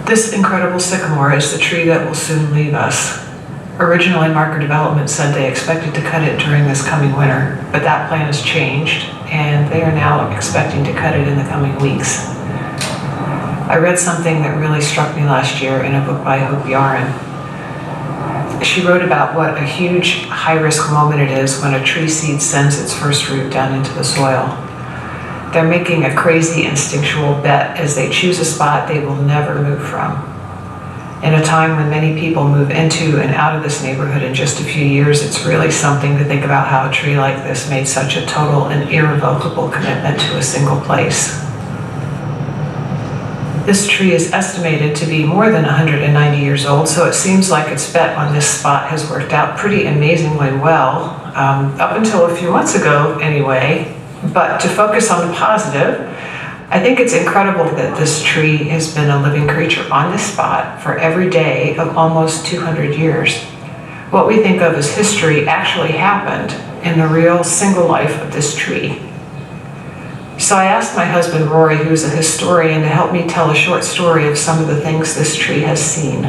This incredible sycamore is the tree that will soon leave us. Originally, Marker Development said they expected to cut it during this coming winter, but that plan has changed, and they are now expecting to cut it in the coming weeks. I read something that really struck me last year in a book by Hope Yarin. She wrote about what a huge, high-risk moment it is when a tree seed sends its first root down into the soil. They're making a crazy instinctual bet as they choose a spot they will never move from. In a time when many people move into and out of this neighborhood in just a few years, it's really something to think about how a tree like this made such a total and irrevocable commitment to a single place. This tree is estimated to be more than 190 years old, so it seems like its bet on this spot has worked out pretty amazingly well, up until a few months ago anyway. But to focus on the positive, I think it's incredible that this tree has been a living creature on this spot for every day of almost 200 years. What we think of as history actually happened in the real single life of this tree. So I asked my husband Rory, who's a historian, to help me tell a short story of some of the things this tree has seen.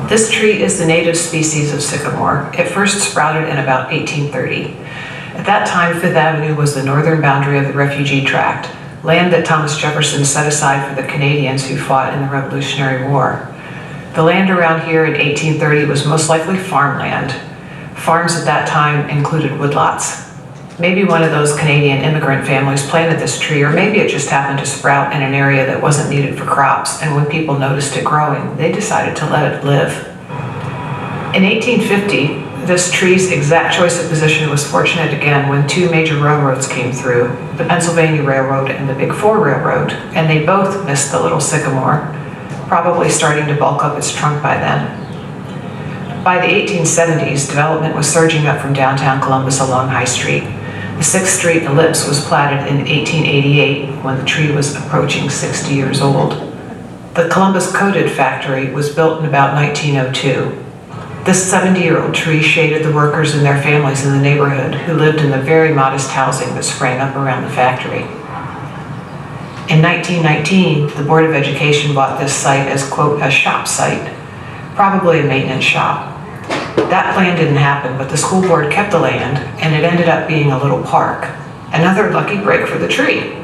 This tree is the native species of sycamore. It first sprouted in about 1830. At that time, Fifth Avenue was the northern boundary of the refugee tract, land that Thomas Jefferson set aside for the Canadians who fought in the Revolutionary War. The land around here in 1830 was most likely farmland. Farms at that time included woodlots. Maybe one of those Canadian immigrant families planted this tree, or maybe it just happened to sprout in an area that wasn't needed for crops, and when people noticed it growing, they decided to let it live. In 1850, this tree's exact choice of position was fortunate again when two major railroads came through, the Pennsylvania Railroad and the Big Four Railroad, and they both missed the little sycamore, probably starting to bulk up its trunk by then. By the 1870s, development was surging up from downtown Columbus along High Street. The 6th Street Ellipse was platted in 1888 when the tree was approaching 60 years old. The Columbus Coated Factory was built in about 1902. This 70-year-old tree shaded the workers and their families in the neighborhood who lived in the very modest housing that sprang up around the factory. In 1919, the Board of Education bought this site as, quote, a shop site, probably a maintenance shop. That plan didn't happen, but the school board kept the land, and it ended up being a little park. Another lucky break for the tree.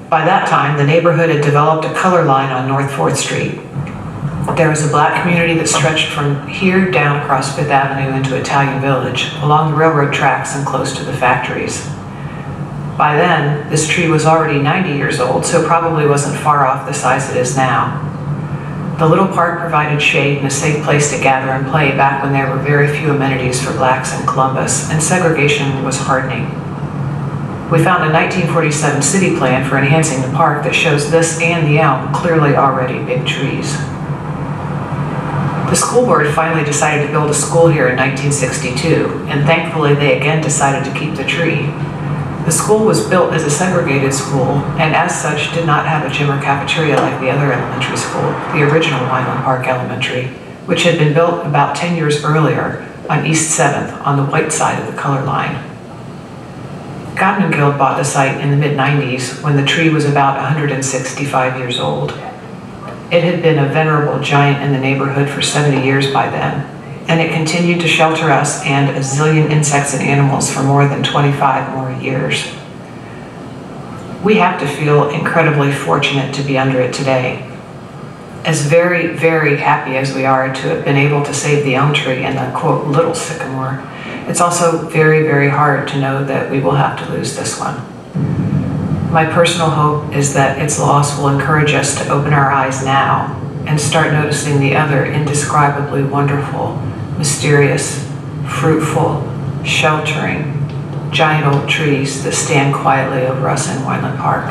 By that time, the neighborhood had developed a color line on North 4th Street. There was a black community that stretched from here down across Fifth Avenue into Italian Village, along the railroad tracks and close to the factories. By then, this tree was already 90 years old, so probably wasn't far off the size it is now. The little park provided shade and a safe place to gather and play back when there were very few amenities for blacks in Columbus, and segregation was hardening. We found a 1947 city plan for enhancing the park that shows this and the elm clearly already big trees. The school board finally decided to build a school here in 1962, and thankfully they again decided to keep the tree. The school was built as a segregated school, and as such did not have a gym or cafeteria like the other elementary school, the original Highland Park Elementary, which had been built about 10 years earlier on East 7th on the white side of the color line. Godman Guild bought the site in the mid-90s when the tree was about 165 years old. It had been a venerable giant in the neighborhood for 70 years by then, and it continued to shelter us and a zillion insects and animals for more than 25 more years. We have to feel incredibly fortunate to be under it today. As very, very happy as we are to have been able to save the elm tree and the, quote, little sycamore, it's also very, very hard to know that we will have to lose this one. My personal hope is that its loss will encourage us to open our eyes now and start noticing the other indescribably wonderful, mysterious, fruitful, sheltering, giant old trees that stand quietly over us in Highland Park.